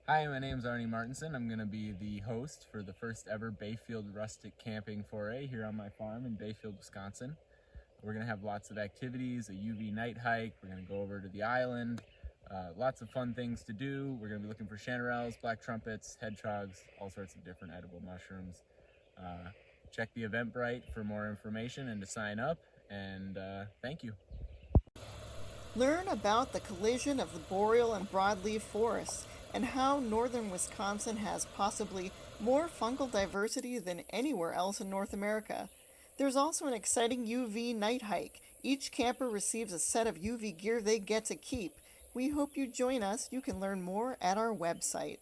Hi, my name is Arnie Martinson. I'm going to be the host for the first ever Bayfield Rustic Camping Foray here on my farm in Bayfield, Wisconsin. We're going to have lots of activities, a UV night hike. We're going to go over to the island. Lots of fun things to do. We're going to be looking for chanterelles, black trumpets, hedgehogs, all sorts of different edible mushrooms. Check the Eventbrite for more information and to sign up. And thank you. Learn about the collision of the Boreal and Broadleaf Forests and how northern Wisconsin has possibly more fungal diversity than anywhere else in North America. There's also an exciting UV night hike. Each camper receives a set of UV gear they get to keep. We hope you join us. You can learn more at our website.